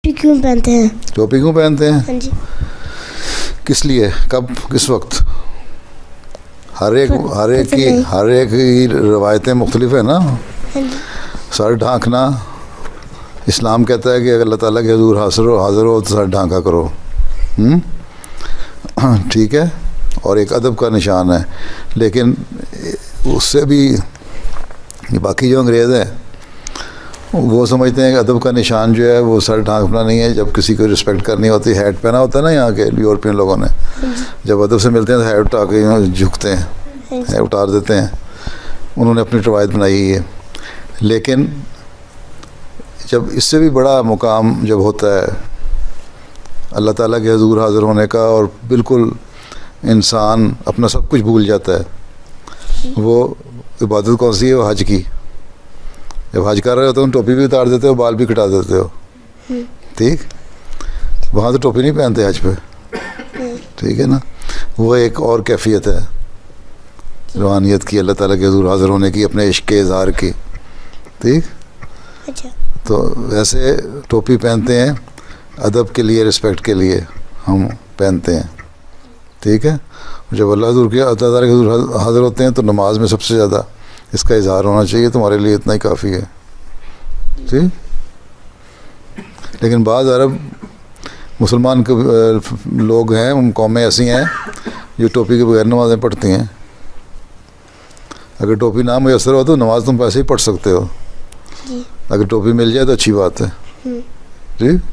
کیوں پہنتے ہیں؟ ٹوپی کیوں پہنتے ہیں؟ ہاں جی. کس لیے؟ کب؟ کس وقت؟ ہر ایک کی روایتیں مختلف ہیں نا. ہاں جی. سر ڈھانکنا اسلام کہتا ہے کہ اگر اللہ تعالیٰ کے حضور حاضر ہو تو سر ڈھانکا کرو. ٹھیک ہے، اور ایک ادب کا نشان ہے. لیکن اس سے بھی باقی جو انگریز ہیں وہ سمجھتے ہیں کہ ادب کا نشان جو ہے وہ سر ڈھانکنا نہیں ہے. جب کسی کو رسپیکٹ کرنی ہوتی ہے، ہیٹ پہنا ہوتا ہے نا یہاں کے یورپین لوگوں نے، جب ادب سے ملتے ہیں تو ہیٹ اٹھا کے جھکتے ہیں، ہیٹ اتار دیتے ہیں. انہوں نے اپنی روایت بنائی ہے. لیکن جب اس سے بھی بڑا مقام جب ہوتا ہے اللہ تعالیٰ کے حضور حاضر ہونے کا، اور بالکل انسان اپنا سب کچھ بھول جاتا ہے، وہ عبادت کون سی ہے؟ وہ حج کی. جب حج کر رہے ہوتے ہو ٹوپی بھی اتار دیتے ہو، بال بھی کٹا دیتے ہو. ٹھیک، وہاں تو ٹوپی نہیں پہنتے حج پہ. ٹھیک ہے نا. وہ ایک اور کیفیت ہے روحانیت کی، اللہ تعالیٰ کے حضور حاضر ہونے کی، اپنے عشق کے اظہار کی. ٹھیک. تو ویسے ٹوپی پہنتے ہیں ادب کے لیے، رسپیکٹ کے لیے ہم پہنتے ہیں. ٹھیک ہے. جب اللہ تعالیٰ کے حضور حاضر ہوتے ہیں تو نماز میں سب سے زیادہ اس کا اظہار ہونا چاہیے. تمہارے لیے اتنا ہی کافی ہے. ٹھیک. لیکن بعض عرب مسلمان لوگ ہیں، قومیں ایسی ہیں جو ٹوپی کے بغیر نمازیں پڑھتی ہیں. اگر ٹوپی نہ میسر ہو تو نماز تم پیسے ہی پڑھ سکتے ہو. اگر ٹوپی مل جائے تو اچھی بات ہے. ٹھیک.